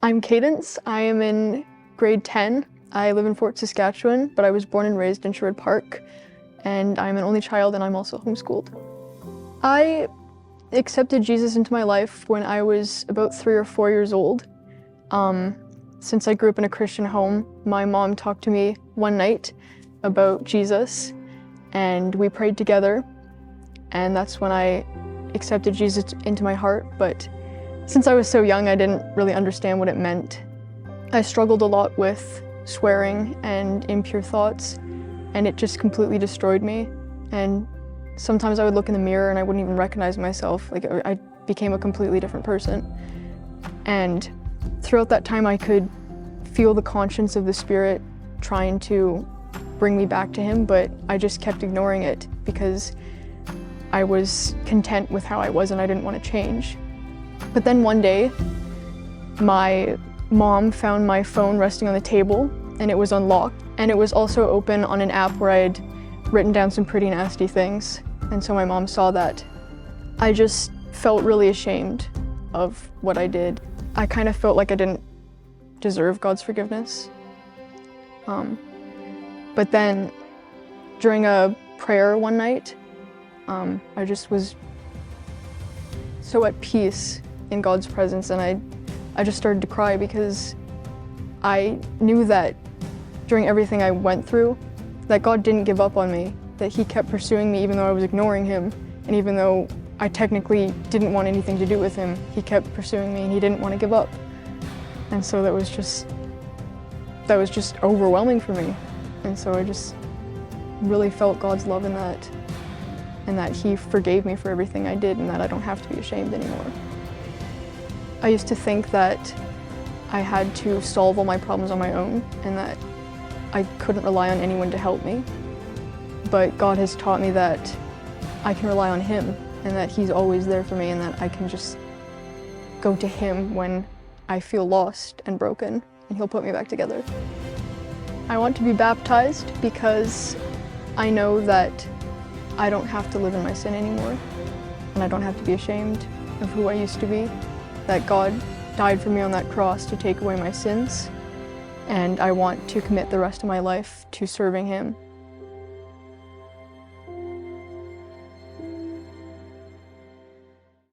I'm Cadence. I am in grade 10. I live in Fort Saskatchewan, but I was born and raised in Sherwood Park, and I'm an only child and I'm also homeschooled. I accepted Jesus into my life when I was about 3 or 4 years old. Since I grew up in a Christian home, my mom talked to me one night about Jesus, and we prayed together, and that's when I accepted Jesus into my heart. But since I was so young, I didn't really understand what it meant. I struggled a lot with swearing and impure thoughts, and it just completely destroyed me. And sometimes I would look in the mirror and I wouldn't even recognize myself. Like, I became a completely different person. And throughout that time, I could feel the conscience of the Spirit trying to bring me back to Him, but I just kept ignoring it because I was content with how I was and I didn't want to change. But then one day, my mom found my phone resting on the table, and it was unlocked, and it was also open on an app where I had written down some pretty nasty things. And so my mom saw that. I just felt really ashamed of what I did. I kind of felt like I didn't deserve God's forgiveness. But then during a prayer one night, I just was so at peace in God's presence, and I just started to cry because I knew that during everything I went through, that God didn't give up on me, that He kept pursuing me even though I was ignoring Him, and even though I technically didn't want anything to do with Him, He kept pursuing me and He didn't want to give up. And so that was just overwhelming for me. And so I just really felt God's love in that, and that He forgave me for everything I did, and that I don't have to be ashamed anymore. I used to think that I had to solve all my problems on my own and that I couldn't rely on anyone to help me. But God has taught me that I can rely on Him and that He's always there for me, and that I can just go to Him when I feel lost and broken, and He'll put me back together. I want to be baptized because I know that I don't have to live in my sin anymore, and I don't have to be ashamed of who I used to be, that God died for me on that cross to take away my sins, and I want to commit the rest of my life to serving Him